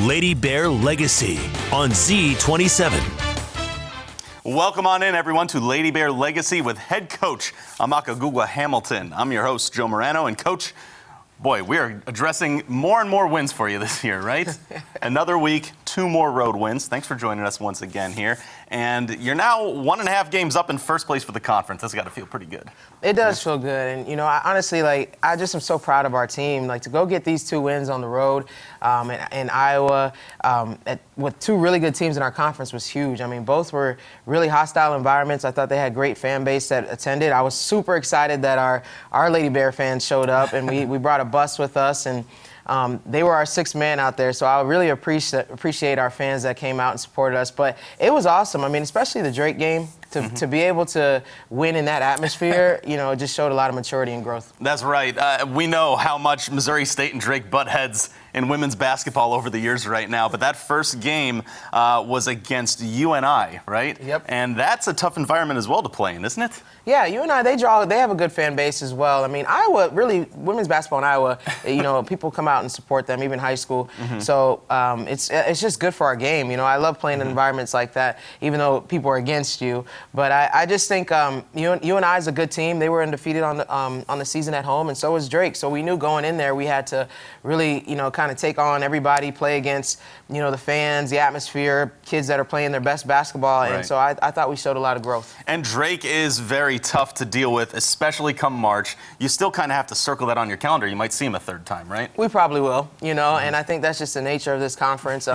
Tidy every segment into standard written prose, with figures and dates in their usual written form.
Lady Bear Legacy on Z27. Welcome on in, everyone, to Lady Bear Legacy with head coach Amaka Gugwa Hamilton. I'm your host, Joe Morano, and coach, boy, we are addressing more and more wins for you this year, right? Another week, 2 more road wins. Thanks for joining us once again here. And you're now 1.5 games up in first place for the conference. That's got to feel pretty good. It does feel good. And, you know, I honestly, I just am so proud of our team. To go get these 2 wins on the road in Iowa with 2 really good teams in our conference was huge. I mean, both were really hostile environments. I thought they had great fan base that attended. I was super excited that our Lady Bear fans showed up, and we brought a bus with us, and they were our 6th man out there, so I really appreciate our fans that came out and supported us. But it was awesome. I mean, especially the Drake game, to be able to win in that atmosphere, you know, it just showed a lot of maturity and growth. That's right. We know how much Missouri State and Drake butt heads in women's basketball over the years right now, but that first game was against UNI, right? Yep. And that's a tough environment as well to play in, isn't it? Yeah, UNI, they have a good fan base as well. I mean, Iowa, really, women's basketball in Iowa, you know, people come out and support them, even high school. So it's just good for our game. You know, I love playing in environments like that, even though people are against you. But I just think UNI is a good team. They were undefeated on the season at home, and so was Drake. So we knew going in there we had to really, you know, kind of take on everybody, play against, you know, the fans, the atmosphere, kids that are playing their best basketball. Right. And so I thought we showed a lot of growth. And Drake is very tough to deal with, especially come March. You still kind of have to circle that on your calendar. You might see him a 3rd time, right? We probably will, you know, and I think that's just the nature of this conference.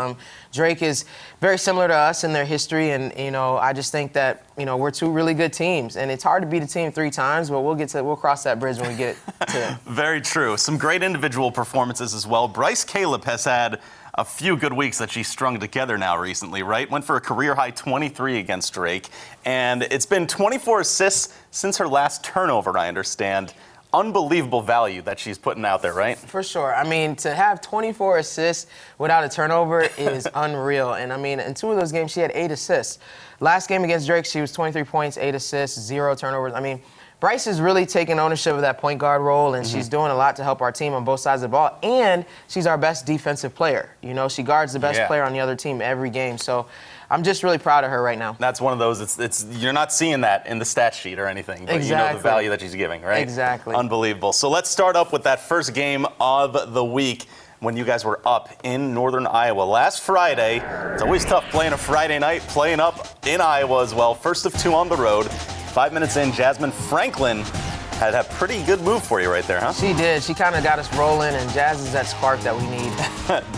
Drake is very similar to us in their history, and, you know, I just think that, you know, we're 2 really good teams, and it's hard to beat a team 3 times, but we'll cross that bridge when we get to it. Very true. Some great individual performances as well. Bryce Caleb has had a few good weeks that she's strung together now recently, right? Went for a career-high 23 against Drake, and it's been 24 assists since her last turnover, I understand. Unbelievable value that she's putting out there, right? For sure. I mean, to have 24 assists without a turnover is unreal. And, I mean, in 2 of those games, she had 8 assists. Last game against Drake, she was 23 points, 8 assists, 0 turnovers. I mean, Bryce is really taking ownership of that point guard role, and she's doing a lot to help our team on both sides of the ball. And she's our best defensive player. You know, she guards the best player on the other team every game. So I'm just really proud of her right now. That's one of those, it's you're not seeing that in the stat sheet or anything, but you know the value that she's giving, right? Exactly. Unbelievable. So let's start up with that first game of the week when you guys were up in northern Iowa. Last Friday, it's always tough playing a Friday night, playing up in Iowa as well. First of 2 on the road. 5 minutes in, Jasmine Franklin had a pretty good move for you right there, huh? She did. She kind of got us rolling, and Jazz is that spark that we need.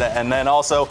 And then also,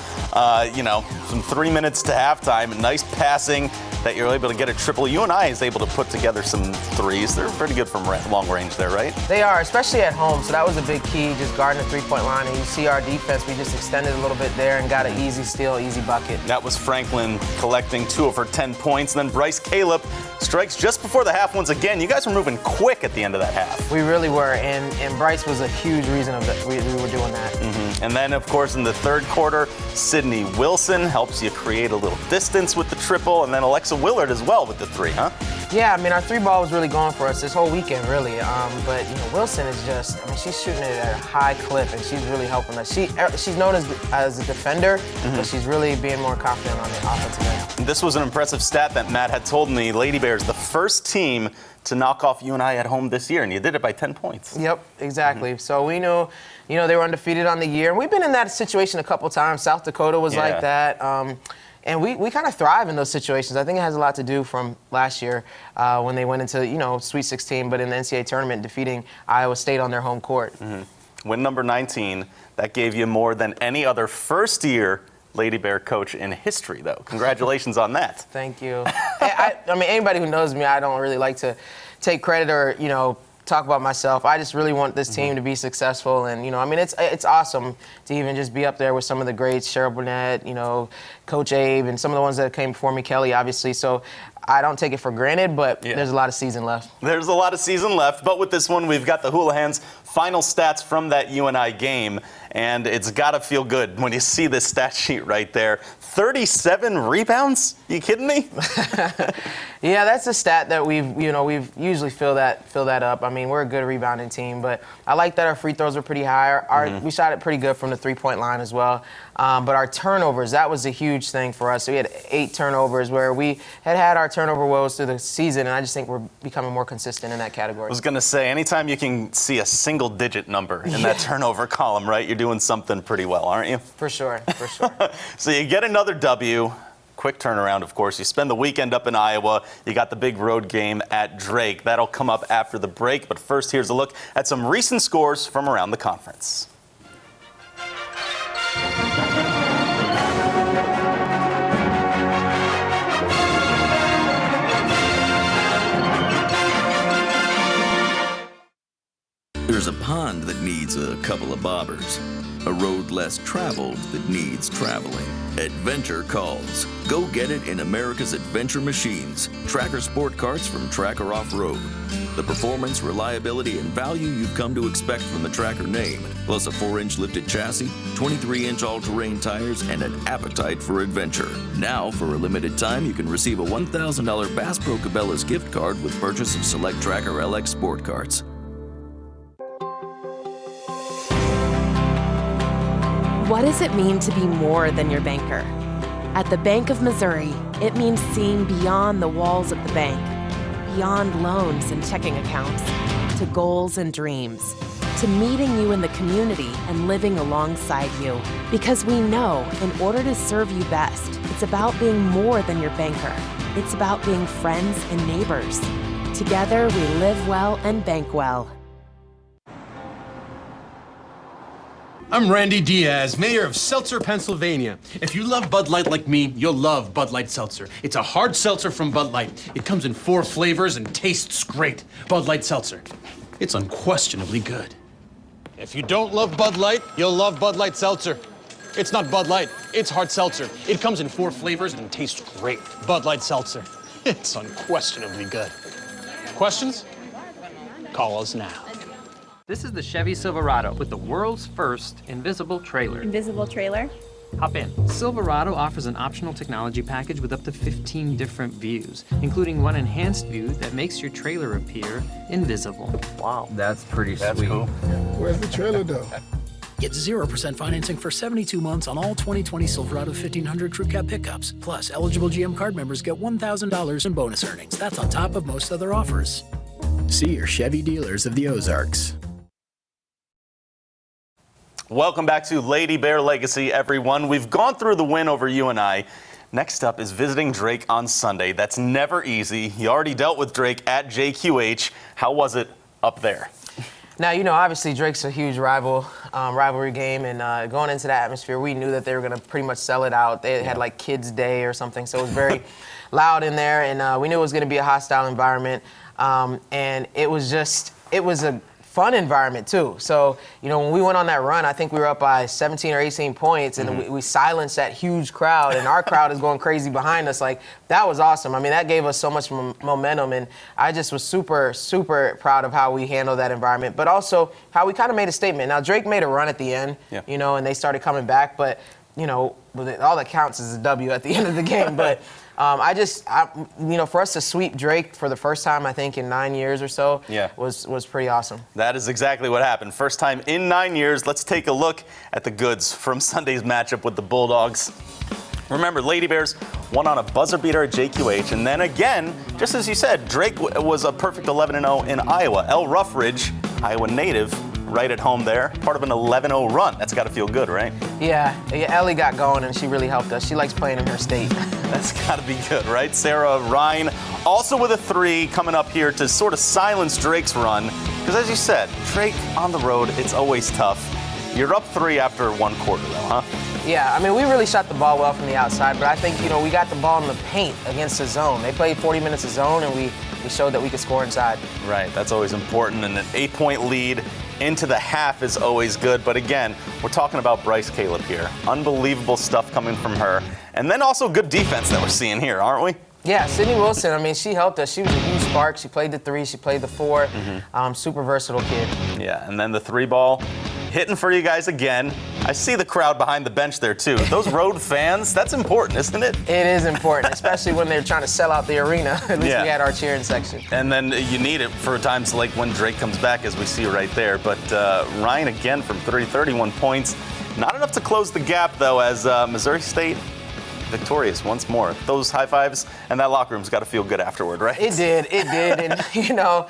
you know, some 3 minutes to halftime, nice passing that you're able to get a triple. UNI is able to put together some threes. They're pretty good from long range there, right? They are, especially at home. So that was a big key, just guarding the 3-point line. And you see our defense, we just extended a little bit there and got an easy steal, easy bucket. That was Franklin collecting 2 of her 10 points. And then Bryce Caleb strikes just before the half once again. You guys were moving quick at the end of that half. We really were, and Bryce was a huge reason of that. We were doing that. And then, of course, in the 3rd quarter, Sydney Wilson helps you create a little distance with the triple, and then Alexa Willard as well with the 3, huh? Yeah, I mean, our 3-ball was really going for us this whole weekend, really. But, you know, Wilson is just, I mean, she's shooting it at a high clip, and she's really helping us. She's known as a defender, but she's really being more confident on the offensive end. This was an impressive stat that Matt had told me. Lady Bears, the first team to knock off UNI at home this year, and you did it by 10 points. Yep, exactly. So we knew, you know, they were undefeated on the year. And we've been in that situation a couple times. South Dakota was like that. And we kind of thrive in those situations. I think it has a lot to do from last year when they went into, you know, Sweet 16, but in the NCAA tournament, defeating Iowa State on their home court. Win number 19, that gave you more than any other first-year Lady Bear coach in history, though. Congratulations on that. Thank you. I mean, anybody who knows me, I don't really like to take credit or, you know, talk about myself. I just really want this team to be successful, and, you know, I mean, it's awesome to even just be up there with some of the greats, Cheryl Burnett, you know, Coach Abe, and some of the ones that came before me, Kelly, obviously. So I don't take it for granted, but there's a lot of season left. There's a lot of season left, but with this one, we've got the Houlihan's final stats from that UNI game. and it's got to feel good when you see this stat sheet right there. 37 rebounds? You kidding me? Yeah, that's a stat that we've usually fill that up. I mean, we're a good rebounding team, but I like that our free throws were pretty high. We shot it pretty good from the three-point line as well. But our turnovers, that was a huge thing for us. So we had 8 turnovers where we had our turnover woes through the season, and I just think we're becoming more consistent in that category. I was going to say, anytime you can see a single-digit number in that turnover column, right, you're doing something pretty well, aren't you? For sure, for sure. So you get another W. Quick turnaround, of course. You spend the weekend up in Iowa. You got the big road game at Drake. That'll come up after the break. But first, here's a look at some recent scores from around the conference. There's a pond that needs a couple of bobbers. A road less traveled that needs traveling. Adventure calls. Go get it in America's Adventure Machines. Tracker sport carts from Tracker Off-Road. The performance, reliability, and value you've come to expect from the Tracker name, plus a 4-inch lifted chassis, 23-inch all-terrain tires, and an appetite for adventure. Now, for a limited time, you can receive a $1,000 Bass Pro Cabela's gift card with purchase of select Tracker LX sport carts. What does it mean to be more than your banker? At the Bank of Missouri, it means seeing beyond the walls of the bank, beyond loans and checking accounts, to goals and dreams, to meeting you in the community and living alongside you. Because we know in order to serve you best, it's about being more than your banker. It's about being friends and neighbors. Together, we live well and bank well. I'm Randy Diaz, mayor of Seltzer, Pennsylvania. If you love Bud Light like me, you'll love Bud Light Seltzer. It's a hard seltzer from Bud Light. It comes in 4 flavors and tastes great. Bud Light Seltzer. It's unquestionably good. If you don't love Bud Light, you'll love Bud Light Seltzer. It's not Bud Light, it's hard seltzer. It comes in 4 flavors and tastes great. Bud Light Seltzer. It's unquestionably good. Questions? Call us now. This is the Chevy Silverado with the world's first invisible trailer. Invisible trailer? Hop in. Silverado offers an optional technology package with up to 15 different views, including one enhanced view that makes your trailer appear invisible. Wow. That's pretty sweet. That's cool. Where's the trailer though? Get 0% financing for 72 months on all 2020 Silverado 1500 Crew Cab pickups. Plus, eligible GM card members get $1,000 in bonus earnings. That's on top of most other offers. See your Chevy dealers of the Ozarks. Welcome back to Lady Bear Legacy, everyone. We've gone through the win over UNI. Next up is visiting Drake on Sunday. That's never easy. You already dealt with Drake at JQH. How was it up there? Now, obviously Drake's a huge rivalry game, and going into the atmosphere, we knew that they were going to pretty much sell it out. They had like Kids Day or something, so it was very loud in there, and we knew it was going to be a hostile environment, and it was a fun environment too. So, when we went on that run, I think we were up by 17 or 18 points, and we silenced that huge crowd, and our crowd is going crazy behind us. Like, that was awesome. I mean, that gave us so much momentum, and I just was super, super proud of how we handled that environment, but also how we kind of made a statement. Now, Drake made a run at the end, and they started coming back, but, all that counts is a W at the end of the game. But for us to sweep Drake for the first time, I think, in 9 years or so, was pretty awesome. That is exactly what happened. First time in 9 years. Let's take a look at the goods from Sunday's matchup with the Bulldogs. Remember, Lady Bears won on a buzzer beater at JQH, and then again, just as you said, Drake was a perfect 11-0 in Iowa. El Ruffridge, Iowa native, right at home there, part of an 11-0 run. That's got to feel good, right? Yeah, Ellie got going, and she really helped us. She likes playing in her state. That's got to be good, right? Sarah Ryan also with a 3 coming up here to sort of silence Drake's run. Because as you said, Drake on the road, it's always tough. You're up 3 after 1 quarter, though, huh? Yeah, I mean, we really shot the ball well from the outside, but I think, we got the ball in the paint against the zone. They played 40 minutes of zone, and we showed that we could score inside. Right, that's always important, and an 8-point lead into the half is always good. But again, we're talking about Bryce Caleb here. Unbelievable stuff coming from her. And then also good defense that we're seeing here, aren't we? Yeah, Sydney Wilson, I mean, she helped us. She was a huge spark. She played the 3, she played the 4. Super versatile kid. Yeah, and then the 3 ball. hitting for you guys again. I see the crowd behind the bench there, too. Those road fans, that's important, isn't it? It is important, especially when they're trying to sell out the arena. At least we had our cheering section. And then you need it for times like when Drake comes back, as we see right there. But Ryan again from 31 points. Not enough to close the gap, though, as Missouri State victorious once more. Those high fives and that locker room's got to feel good afterward, right? It did. And, you know,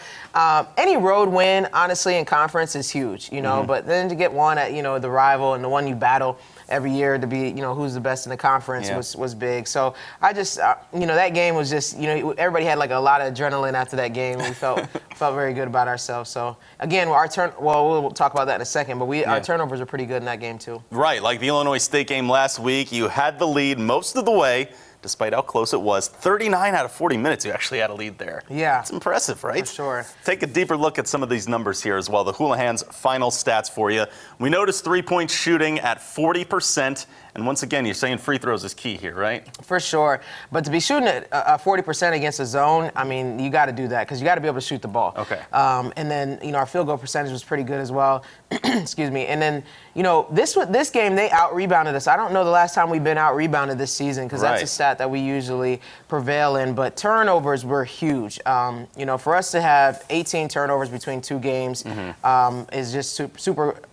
any road win, honestly, in conference is huge, you know, but then to get one at, you know, the rival and the one you battle every year to be, you know, who's the best in the conference was big. So I just, you know, that game was just, you know, everybody had like a lot of adrenaline after that game. We felt very good about ourselves. So again, we'll talk about that in a second, but our turnovers are pretty good in that game too. Right, like the Illinois State game last week, you had the lead most of the way, despite how close it was. 39 out of 40 minutes, you actually had a lead there. Yeah. It's impressive, right? For sure. Take a deeper look at some of these numbers here as well. The Houlihan's final stats for you. We noticed three-point shooting at 40%. And once again, you're saying free throws is key here, right? For sure. But to be shooting at 40% against a zone, I mean, you got to do that because you got to be able to shoot the ball. Okay. And then, you know, our field goal percentage was pretty good as well. Excuse me. And then, you know, this game, they out-rebounded us. I don't know the last time we've been out-rebounded this season because that's a stat that we usually prevail in. But turnovers were huge. You know, for us to have 18 turnovers between two games is just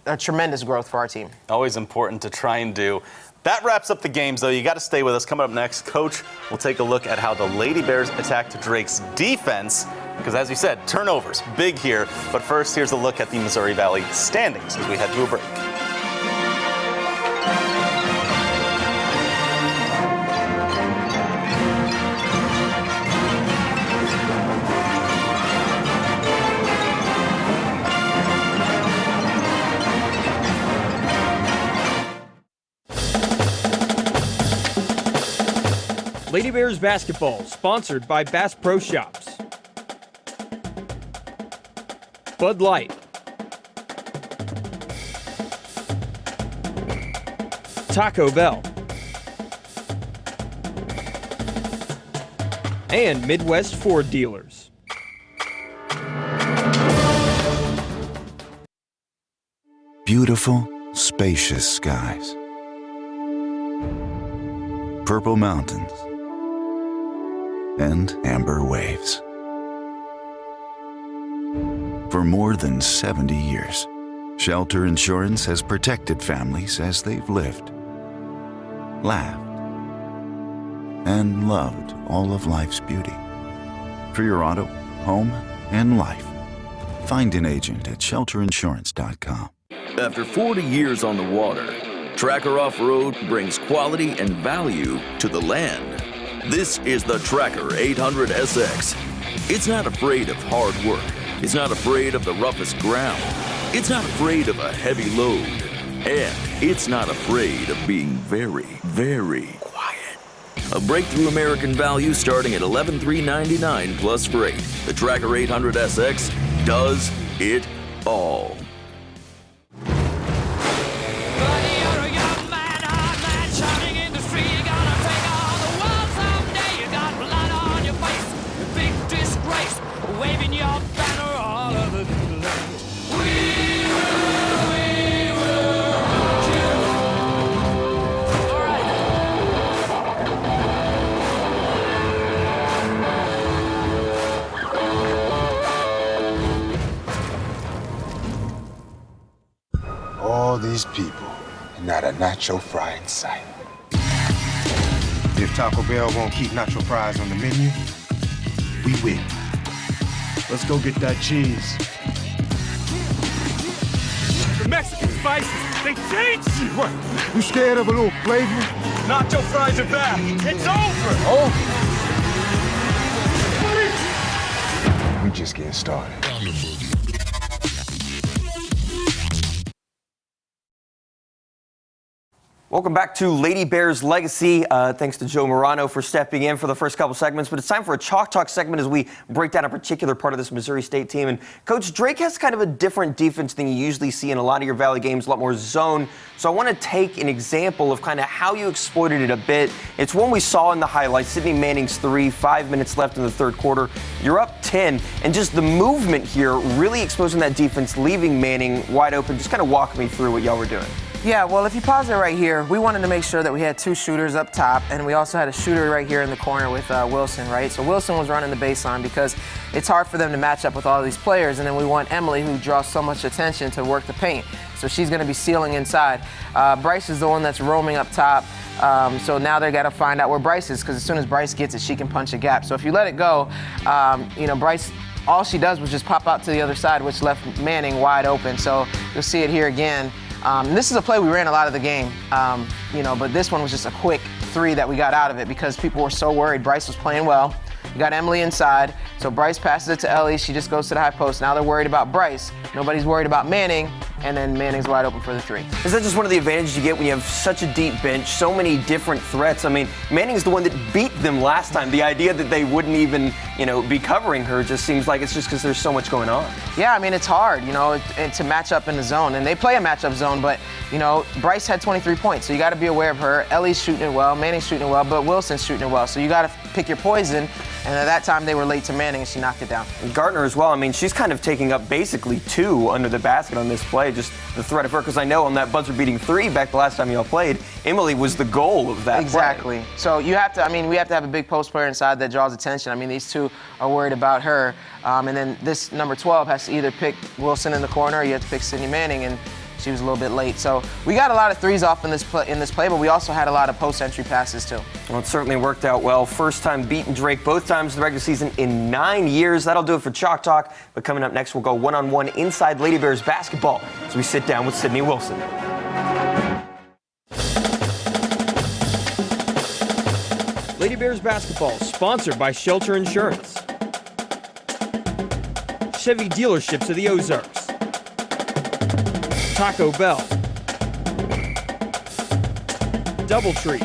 a tremendous growth for our team. Always important to try and do. That wraps up the games, though. You got to stay with us. Coming up next, Coach will take a look at how the Lady Bears attacked Drake's defense. Because, as you said, turnovers, big here. But first, here's a look at the Missouri Valley standings as we head to a break. Lady Bears basketball, sponsored by Bass Pro Shops. Bud Light. Taco Bell. And Midwest Ford Dealers. Beautiful, spacious skies. Purple mountains. And amber waves. For more than 70 years, Shelter Insurance has protected families as they've lived, laughed, and loved all of life's beauty. For your auto, home, and life, find an agent at shelterinsurance.com. After 40 years on the water, Tracker Off-Road brings quality and value to the land. This is the Tracker 800 SX. It's not afraid of hard work. It's not afraid of the roughest ground. It's not afraid of a heavy load. And it's not afraid of being very, very quiet. A breakthrough American value starting at $11,399 plus freight. The Tracker 800 SX does it all. All these people, and not a nacho fry in sight. If Taco Bell won't keep nacho fries on the menu, we win. Let's go get that cheese. The Mexican spices, they changed you! What? You scared of a little flavor? Nacho fries are back. It's over! Oh! We just getting started. Welcome back to Lady Bears Legacy. Thanks to Joe Morano for stepping in for the first couple segments. But it's time for a Chalk Talk segment as we break down a particular part of this Missouri State team. And Coach, Drake has kind of a different defense than you usually see in a lot of your Valley games, a lot more zone. So I want to take an example of kind of how you exploited it a bit. It's one we saw in the highlights. Sydney Manning's 3, 5 minutes left in the third quarter. You're up 10. And just the movement here, really exposing that defense, leaving Manning wide open. Just kind of walk me through what y'all were doing. Yeah, well, if you pause it right here, we wanted to make sure that we had 2 shooters up top, and we also had a shooter right here in the corner with Wilson, right? So Wilson was running the baseline because it's hard for them to match up with all these players, and then we want Emily, who draws so much attention, to work the paint. So she's going to be sealing inside. Bryce is the one that's roaming up top. So now they got to find out where Bryce is, because as soon as Bryce gets it, she can punch a gap. So if you let it go, Bryce, all she does was just pop out to the other side, which left Manning wide open. So you'll see it here again. This is a play we ran a lot of the game, but this one was just a quick 3 that we got out of it because people were so worried. Bryce was playing well. You got Emily inside, so Bryce passes it to Ellie. She just goes to the high post. Now they're worried about Bryce. Nobody's worried about Manning, and then Manning's wide open for the 3. Is that just one of the advantages you get when you have such a deep bench, so many different threats? I mean, Manning's the one that beat them last time. The idea that they wouldn't even, be covering her just seems like it's just because there's so much going on. Yeah, I mean, it's hard, to match up in the zone. And they play a matchup zone, but, Bryce had 23 points, so you got to be aware of her. Ellie's shooting it well, Manning's shooting it well, but Wilson's shooting it well. So you got to pick your poison. And at that time, they were late to Manning, and she knocked it down. And Gardner as well. I mean, she's kind of taking up basically 2 under the basket on this play. Just the threat of her, because I know on that buzzer-beating 3 back the last time y'all played, Emily was the goal of that Exactly. play. So we have to have a big post player inside that draws attention. I mean, these 2 are worried about her. And then this number 12 has to either pick Wilson in the corner or you have to pick Sydney Manning, and she was a little bit late. So we got a lot of 3s off in this play, but we also had a lot of post-entry passes too. Well, it certainly worked out well. First time beating Drake both times in the regular season in 9 years. That'll do it for Chalk Talk. But coming up next, we'll go one-on-one inside Lady Bears basketball as we sit down with Sydney Wilson. Lady Bears basketball, sponsored by Shelter Insurance. Chevy dealerships of the Ozarks. Taco Bell. Doubletree.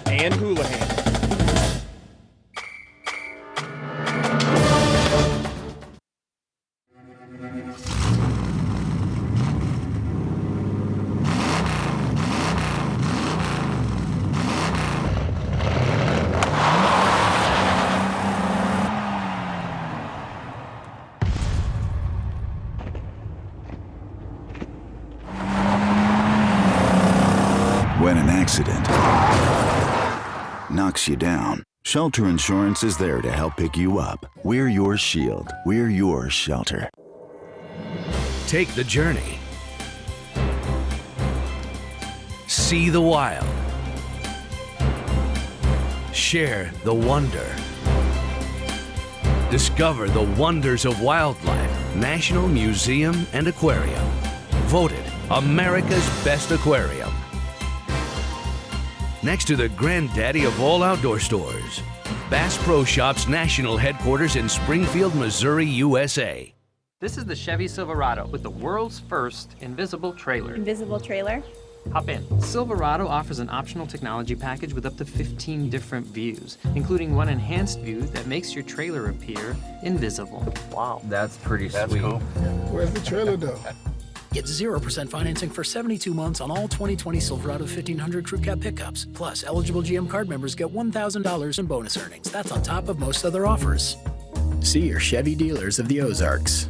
And Houlihan. When an accident knocks you down, Shelter Insurance is there to help pick you up. We're your shield. We're your shelter. Take the journey. See the wild. Share the wonder. Discover the wonders of wildlife. National Museum and Aquarium. Voted America's best aquarium. Next to the granddaddy of all outdoor stores, Bass Pro Shops national headquarters in Springfield, Missouri, USA. This is the Chevy Silverado with the world's first invisible trailer. Invisible trailer? Hop in. Silverado offers an optional technology package with up to 15 different views, including one enhanced view that makes your trailer appear invisible. Wow. That's pretty sweet. Cool. Where's the trailer though? Get 0% financing for 72 months on all 2020 Silverado 1500 Crew Cab pickups. Plus, eligible GM card members get $1,000 in bonus earnings. That's on top of most other offers. See your Chevy dealers of the Ozarks.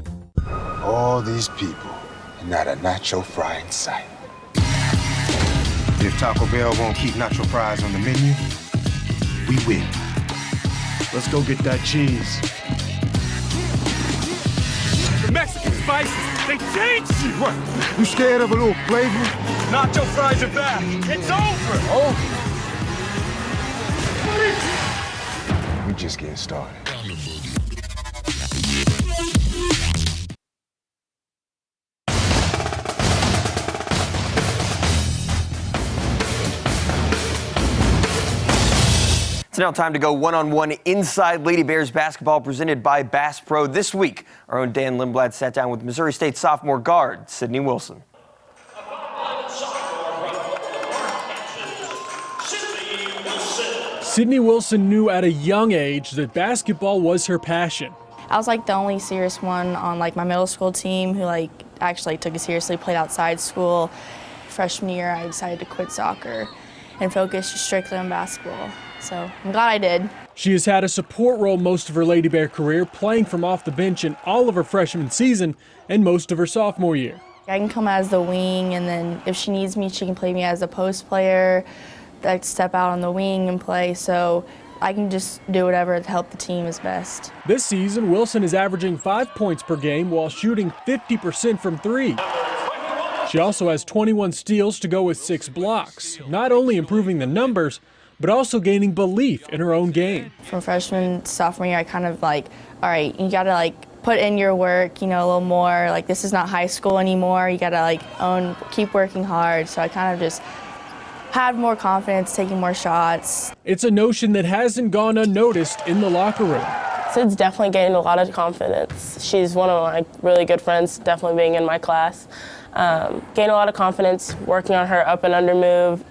All these people, and not a nacho fry in sight. If Taco Bell won't keep nacho fries on the menu, we win. Let's go get that cheese. The Mexican spices, they changed you! What? You scared of a little flavor? Nacho fries are back. It's over! We just getting started. It's now time to go one-on-one inside Lady Bears basketball presented by Bass Pro. This week, our own Dan Lindblad sat down with Missouri State sophomore guard Sydney Wilson. Sydney Wilson knew at a young age that basketball was her passion. I was like the only serious one on like my middle school team who like actually took it seriously, played outside school. Freshman year, I decided to quit soccer and focus just strictly on basketball. So I'm glad I did. She has had a support role most of her Lady Bear career, playing from off the bench in all of her freshman season and most of her sophomore year. I can come as the wing, and then if she needs me, she can play me as a post player. I step out on the wing and play, so I can just do whatever to help the team is best. This season, Wilson is averaging 5 points per game while shooting 50% from 3. She also has 21 steals to go with 6 blocks, not only improving the numbers, but also gaining belief in her own game. From freshman to sophomore year, I kind of like, all right, you gotta like put in your work, you know, a little more. Like, this is not high school anymore. You gotta like keep working hard. So I kind of just had more confidence, taking more shots. It's a notion that hasn't gone unnoticed in the locker room. Sid's definitely gained a lot of confidence. She's one of my really good friends, definitely being in my class. Gained a lot of confidence, working on her up and under move.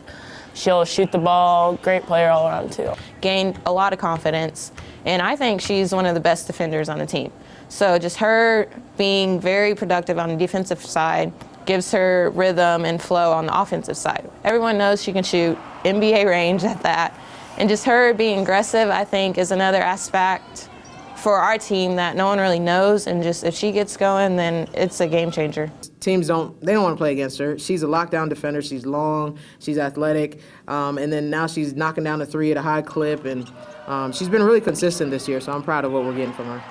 She'll shoot the ball, great player all around too. Gained a lot of confidence, and I think she's one of the best defenders on the team. So just her being very productive on the defensive side gives her rhythm and flow on the offensive side. Everyone knows she can shoot NBA range at that. And just her being aggressive, I think, is another aspect for our team that no one really knows, and just if she gets going, then it's a game changer. Teams don't want to play against her. She's a lockdown defender. She's long, she's athletic, and then now she's knocking down the 3 at a high clip, and she's been really consistent this year, so I'm proud of what we're getting from her.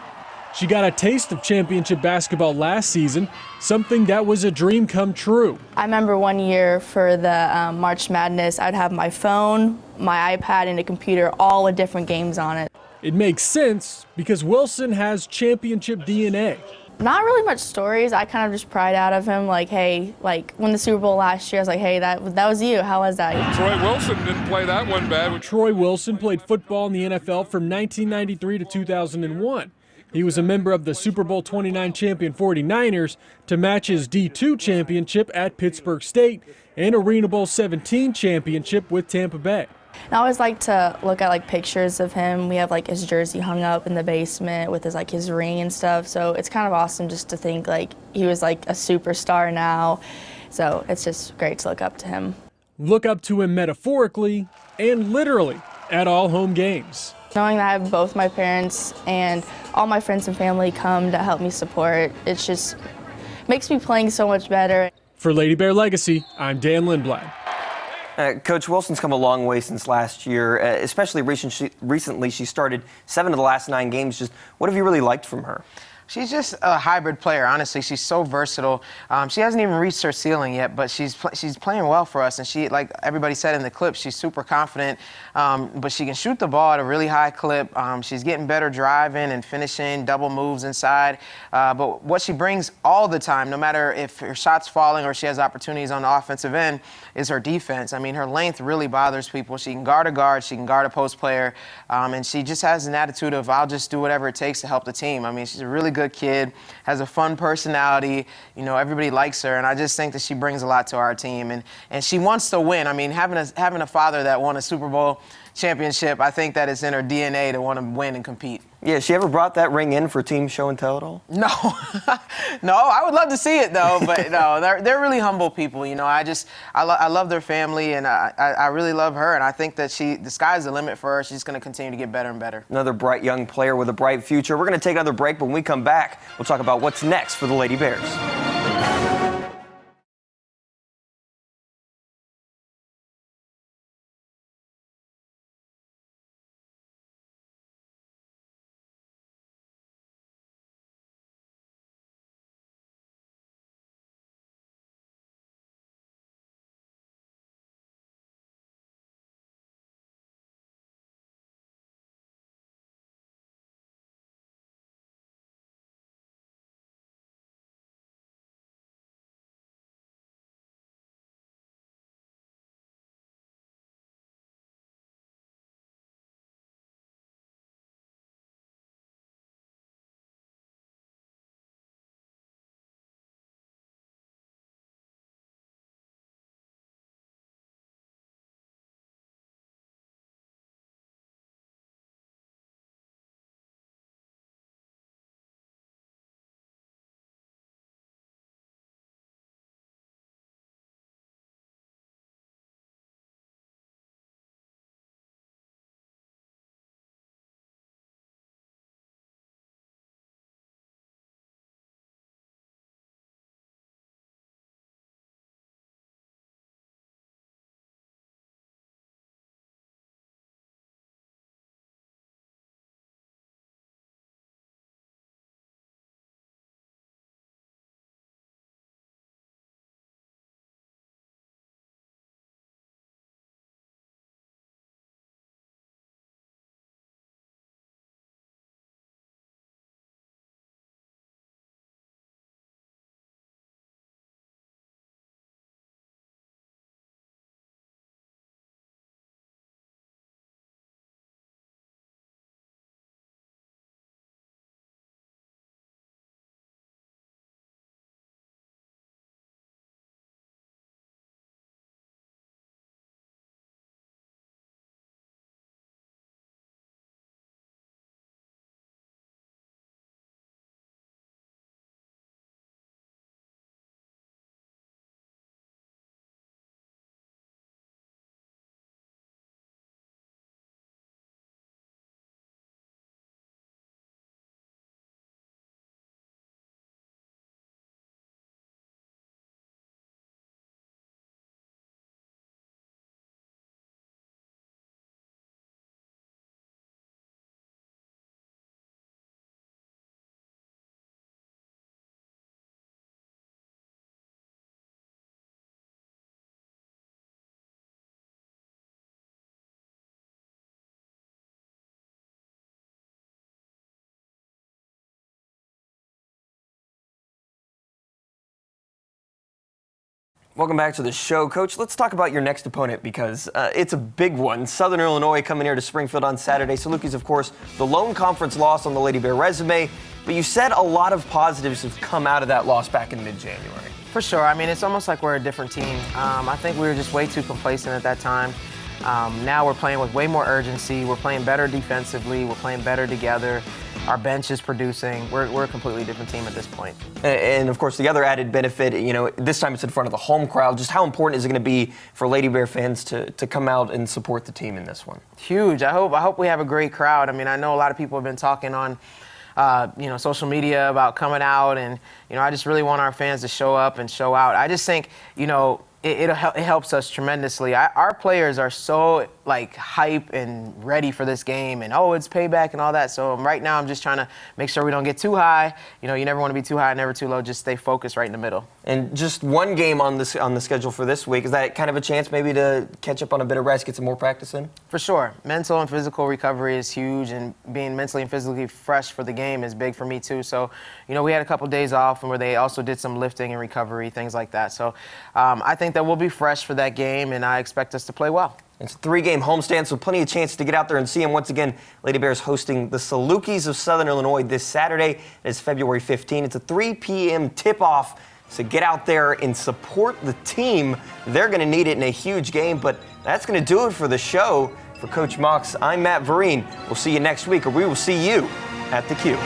She got a taste of championship basketball last season, something that was a dream come true. I remember one year for the March Madness, I'd have my phone, my iPad, and a computer, all with different games on it. It makes sense because Wilson has championship DNA. Not really much stories. I kind of just pried out of him, like, hey, like when the Super Bowl last year, I was like, hey, that was you. How was that? Troy Wilson didn't play that one bad. Troy Wilson played football in the NFL from 1993 to 2001. He was a member of the Super Bowl 29 champion 49ers to match his D2 championship at Pittsburgh State and Arena Bowl 17 championship with Tampa Bay. And I always like to look at like pictures of him. We have like his jersey hung up in the basement with his ring and stuff. So it's kind of awesome just to think like he was like a superstar now. So it's just great to look up to him. Look up to him metaphorically and literally at all home games. Knowing that I have both my parents and all my friends and family come to help me support, it just makes me playing so much better. For Lady Bear Legacy, I'm Dan Lindblad. Coach Wilson's come a long way since last year, especially recently. She started 7 of the last 9 games. Just what have you really liked from her? She's just a hybrid player, honestly. She's so versatile. She hasn't even reached her ceiling yet, but she's playing well for us. And she, like everybody said in the clip, she's super confident, but she can shoot the ball at a really high clip. She's getting better driving and finishing, double moves inside. But what she brings all the time, no matter if her shot's falling or she has opportunities on the offensive end, is her defense. I mean, her length really bothers people. She can guard a guard, she can guard a post player, and she just has an attitude of, I'll just do whatever it takes to help the team. I mean, she's a really good kid, has a fun personality. You know, everybody likes her, and I just think that she brings a lot to our team. And she wants to win. I mean, having a father that won a Super Bowl championship, I think that it's in her DNA to want to win and compete. Yeah, she ever brought that ring in for team show and tell at all? No, no. I would love to see it though, but no, they're really humble people. You know, I love their family, and I really love her, and I think that the sky's the limit for her. She's going to continue to get better and better. Another bright young player with a bright future. We're going to take another break, but when we come back, we'll talk about what's next for the Lady Bears. Welcome back to the show. Coach, let's talk about your next opponent because it's a big one. Southern Illinois coming here to Springfield on Saturday. Salukis, of course, the lone conference loss on the Lady Bear resume, but you said a lot of positives have come out of that loss back in mid-January. For sure. I mean, it's almost like we're a different team. I think we were just way too complacent at that time. Now we're playing with way more urgency. We're playing better defensively. We're playing better together. Our bench is producing. We're a completely different team at this point. And of course, the other added benefit, this time it's in front of the home crowd. Just how important is it going to be for Lady Bear fans to come out and support the team in this one? Huge. I hope we have a great crowd. I mean, I know a lot of people have been talking on social media about coming out, and I just really want our fans to show up and show out. I just think it helps us tremendously. Our players are so hype and ready for this game, and it's payback and all that. So right now I'm just trying to make sure we don't get too high. You never want to be too high, never too low. Just stay focused right in the middle. And just one game on the schedule for this week. Is that kind of a chance maybe to catch up on a bit of rest, get some more practice in? For sure. Mental and physical recovery is huge, and being mentally and physically fresh for the game is big for me too. So, we had a couple days off and where they also did some lifting and recovery, things like that. So I think that we'll be fresh for that game, and I expect us to play well. It's a 3-game homestand, so plenty of chance to get out there and see them. Once again, Lady Bears hosting the Salukis of Southern Illinois this Saturday. It's February 15. It's a 3 p.m. tip-off, so get out there and support the team. They're going to need it in a huge game, but that's going to do it for the show. For Coach Mox, I'm Matt Vereen. We'll see you next week, or we will see you at the Q.